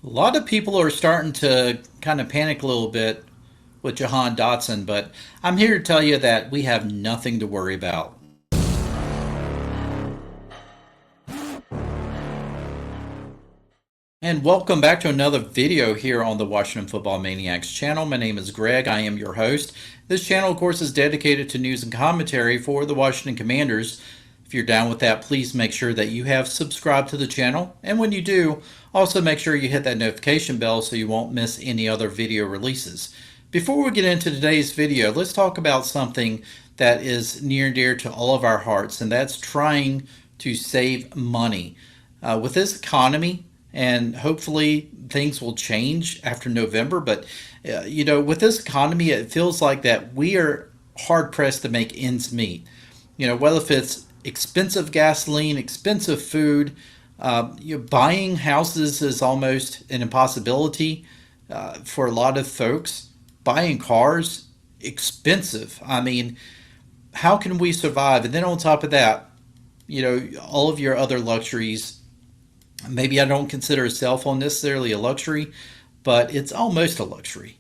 A lot of people are starting to kind of panic a little bit with Jahan Dotson, but I'm here to tell you that we have nothing to worry about. And welcome back to another video here on the Washington Football Maniacs channel. My name is Greg. I am your host. This channel, of course, is dedicated to news and commentary for the Washington Commanders. If you're down with that, please make sure that you have subscribed to the channel. And when you do, also make sure you hit that notification bell so you won't miss any other video releases. Before we get into today's video, let's talk about something that is near and dear to all of our hearts, and that's trying to save money. With this economy, and hopefully things will change after November. But with this economy, it feels like that we are hard pressed to make ends meet. Whether if it's expensive gasoline, expensive food, buying houses is almost an impossibility for a lot of folks. Buying cars, expensive. I mean, how can we survive? And then on top of that, all of your other luxuries. Maybe I don't consider a cell phone necessarily a luxury, but it's almost a luxury.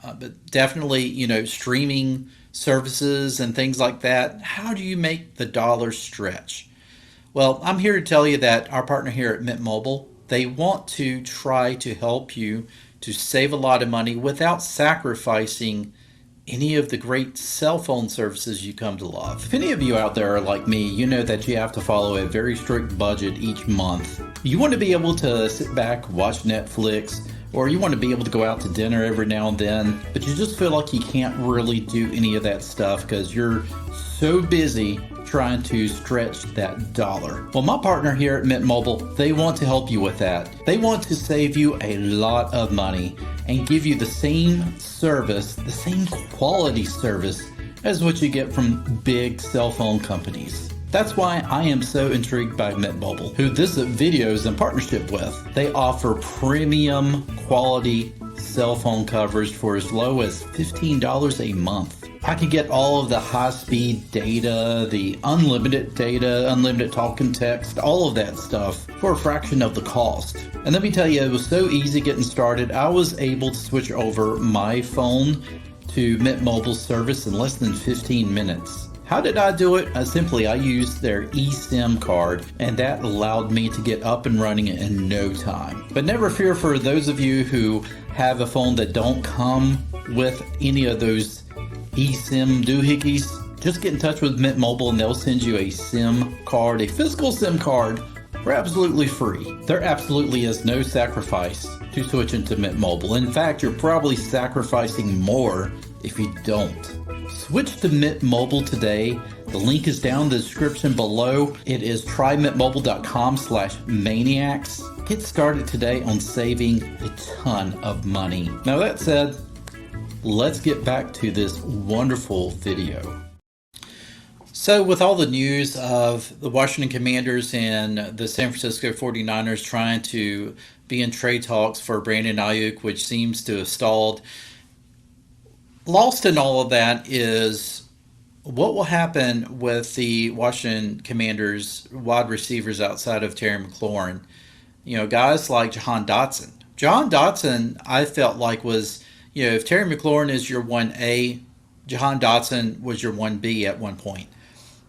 But definitely, streaming services and things like that. How do you make the dollar stretch? Well, I'm here to tell you that our partner here at Mint Mobile, they want to try to help you to save a lot of money without sacrificing any of the great cell phone services you come to love. If any of you out there are like me, you know that you have to follow a very strict budget each month. You want to be able to sit back, watch Netflix, or you want to be able to go out to dinner every now and then, but you just feel like you can't really do any of that stuff because you're so busy trying to stretch that dollar. Well, my partner here at Mint Mobile, they want to help you with that. They want to save you a lot of money and give you the same service, the same quality service as what you get from big cell phone companies. That's why I am so intrigued by Mint Mobile, who this video is in partnership with. They offer premium quality cell phone coverage for as low as $15 a month. I could get all of the high-speed data, the unlimited data, unlimited talk and text, all of that stuff for a fraction of the cost. And let me tell you, it was so easy getting started. I was able to switch over my phone to Mint Mobile service in less than 15 minutes. How did I do it? I used their eSIM card, and that allowed me to get up and running in no time. But never fear, for those of you who have a phone that don't come with any of those eSIM doohickeys, just get in touch with Mint Mobile and they'll send you a SIM card, a physical SIM card, for absolutely free. There absolutely is no sacrifice to switching to Mint Mobile. In fact, you're probably sacrificing more if you don't. Switch to Mint Mobile today. The link is down in the description below. It is trymintmobile.com/maniacs. Get started today on saving a ton of money. Now that said, let's get back to this wonderful video. So with all the news of the Washington Commanders and the San Francisco 49ers trying to be in trade talks for Brandon Ayuk, which seems to have stalled, lost in all of that is what will happen with the Washington Commanders wide receivers outside of Terry McLaurin. Guys like Jahan Dotson. Jahan Dotson, I felt like was, if Terry McLaurin is your 1A, Jahan Dotson was your 1B at one point.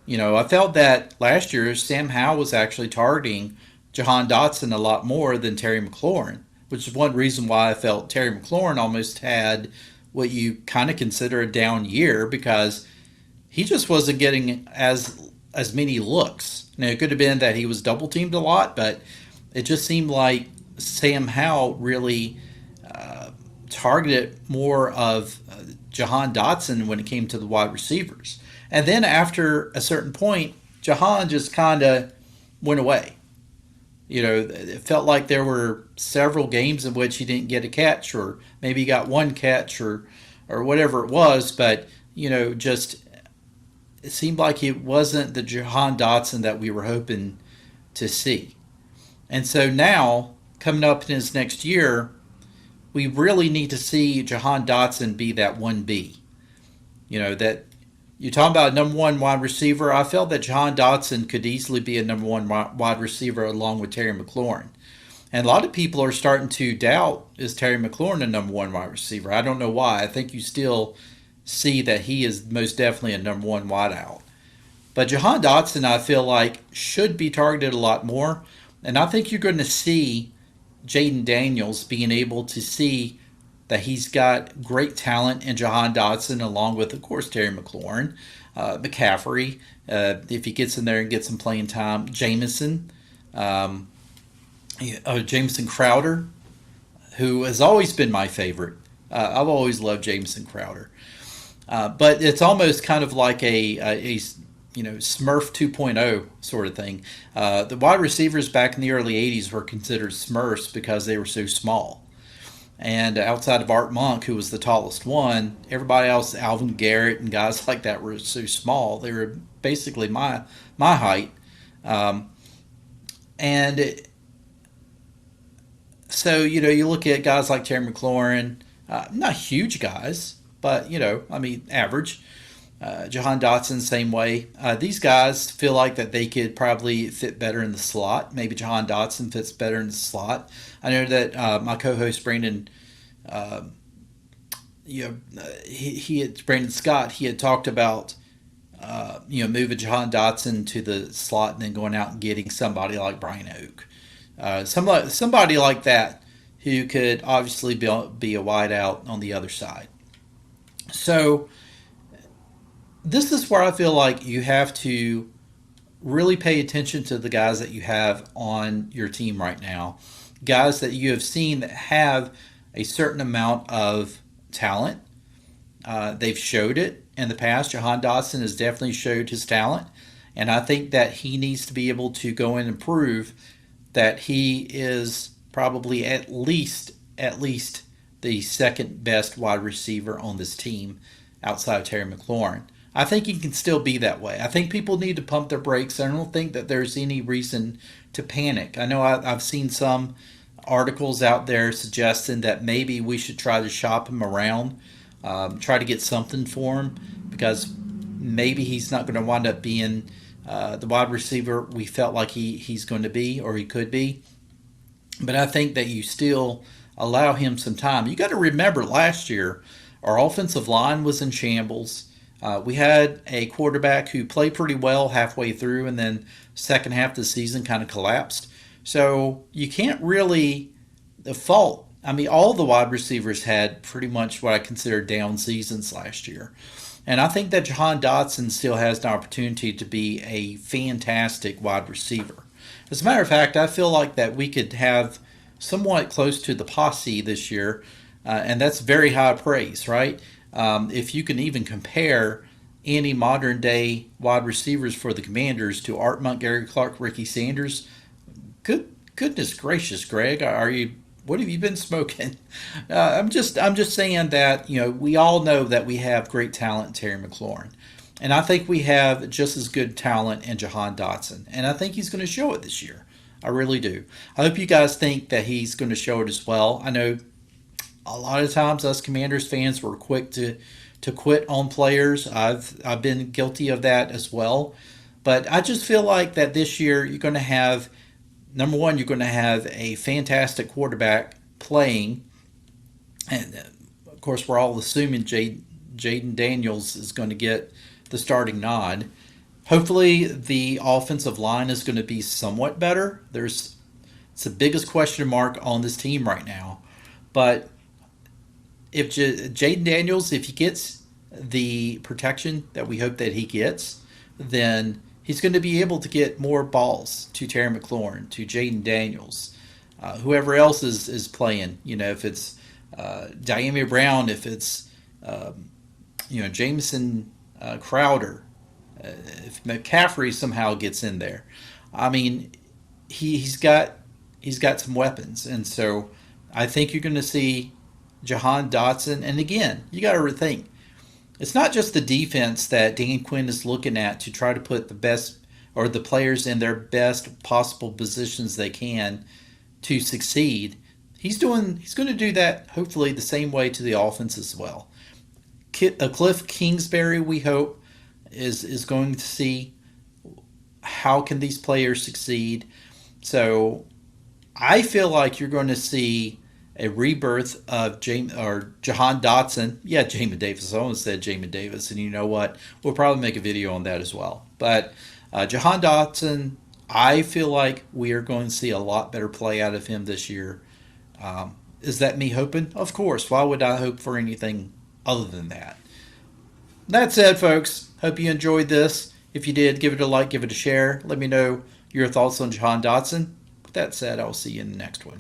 I felt that last year Sam Howell was actually targeting Jahan Dotson a lot more than Terry McLaurin, which is one reason why I felt Terry McLaurin almost had what you kind of consider a down year, because he just wasn't getting as many looks. Now, it could have been that he was double teamed a lot, but it just seemed like Sam Howell really targeted more of Jahan Dotson when it came to the wide receivers. And then after a certain point, Jahan just kind of went away. It felt like there were several games in which he didn't get a catch, or maybe he got one catch or whatever it was, but, just it seemed like it wasn't the Jahan Dotson that we were hoping to see. And so now, coming up in his next year, we really need to see Jahan Dotson be that 1B. That you're talking about a number one wide receiver. I felt that Jahan Dotson could easily be a number one wide receiver along with Terry McLaurin. And a lot of people are starting to doubt, is Terry McLaurin a number one wide receiver? I don't know why. I think you still see that he is most definitely a number one wideout. But Jahan Dotson, I feel like, should be targeted a lot more. And I think you're going to see Jaden Daniels being able to see that he's got great talent in Jahan Dotson, along with, of course, Terry McLaurin, McCaffrey, if he gets in there and gets some playing time, Jameson, um, Jameson Crowder, who has always been my favorite. I've always loved Jameson Crowder. But it's almost kind of like a Smurf 2.0 sort of thing. The wide receivers back in the early 80s were considered Smurfs because they were so small. And outside of Art Monk, who was the tallest one, everybody else, Alvin Garrett and guys like that, were so small. They were basically my height. Um, and so, you look at guys like Terry McLaurin, not huge guys, but, I mean, average. Jahan Dotson, same way. These guys feel like that they could probably fit better in the slot. Maybe Jahan Dotson fits better in the slot. I know that my co-host Brandon, uh, he had Brandon Scott. He had talked about moving Jahan Dotson to the slot and then going out and getting somebody like Brian Oak, somebody like that who could obviously be a wide out on the other side. So this is where I feel like you have to really pay attention to the guys that you have on your team right now. Guys that you have seen that have a certain amount of talent. They've showed it in the past. Jahan Dotson has definitely showed his talent. And I think that he needs to be able to go in and prove that he is probably at least the second best wide receiver on this team outside of Terry McLaurin. I think he can still be that way. I think people need to pump their brakes. I don't think that there's any reason to panic. I know I've seen some articles out there suggesting that maybe we should try to shop him around, try to get something for him, because maybe he's not going to wind up being the wide receiver we felt like he's going to be or he could be. But I think that you still allow him some time. You got to remember last year, our offensive line was in shambles. We had a quarterback who played pretty well halfway through, and then second half of the season kind of collapsed. So you can't really fault. I mean, all the wide receivers had pretty much what I consider down seasons last year. And I think that Jahan Dotson still has an opportunity to be a fantastic wide receiver. As a matter of fact, I feel like that we could have somewhat close to the posse this year, and that's very high praise, right? If you can even compare any modern day wide receivers for the Commanders to Art Monk, Gary Clark, Ricky Sanders, goodness gracious, Greg, are you? What have you been smoking? I'm just saying that we all know that we have great talent in Terry McLaurin, and I think we have just as good talent in Jahan Dotson, and I think he's going to show it this year. I really do. I hope you guys think that he's going to show it as well. I know a lot of times us Commanders fans were quick to quit on players. I've been guilty of that as well. But I just feel like that this year you're going to have, number one, you're going to have a fantastic quarterback playing. And of course, we're all assuming Jaden Daniels is going to get the starting nod. Hopefully, the offensive line is going to be somewhat better. It's the biggest question mark on this team right now. But if Jaden Daniels, if he gets the protection that we hope that he gets, then he's going to be able to get more balls to Terry McLaurin, to Jaden Daniels, whoever else is playing. If it's Diami Brown, if it's Jameson Crowder, if McCaffrey somehow gets in there. I mean, he's got some weapons, and so I think you're going to see Jahan Dotson. And again, you got to rethink. It's not just the defense that Dan Quinn is looking at to try to put the best or the players in their best possible positions they can to succeed. He's going to do that hopefully the same way to the offense as well. Cliff Kingsbury, we hope, is going to see how can these players succeed. So I feel like you're going to see a rebirth of Jahan Dotson. Yeah, Jamin Davis. I almost said Jamin Davis, and you know what? We'll probably make a video on that as well. But Jahan Dotson, I feel like we are going to see a lot better play out of him this year. Is that me hoping? Of course. Why would I hope for anything other than that? That said, folks, hope you enjoyed this. If you did, give it a like, give it a share. Let me know your thoughts on Jahan Dotson. With that said, I will see you in the next one.